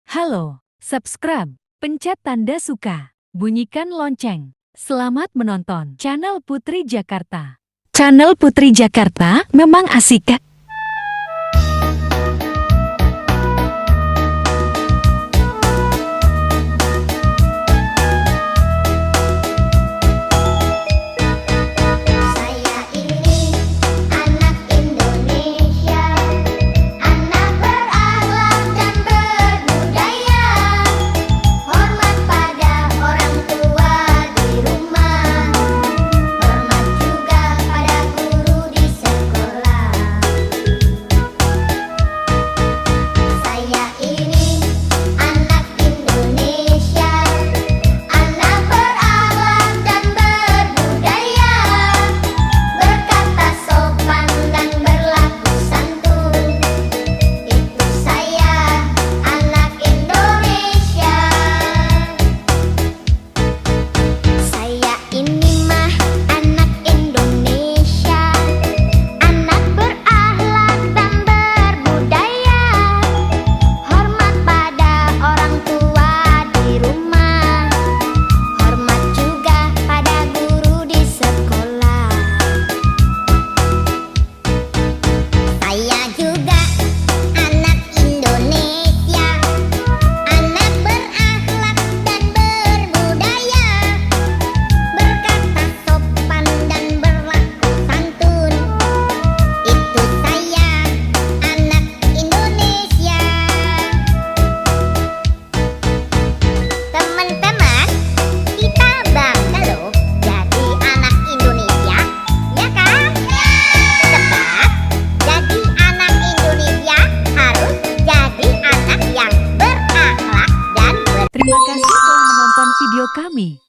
Halo, subscribe, pencet tanda suka, bunyikan lonceng. Selamat menonton channel Putri Jakarta. Channel Putri Jakarta memang asik. Terima kasih telah menonton video kami.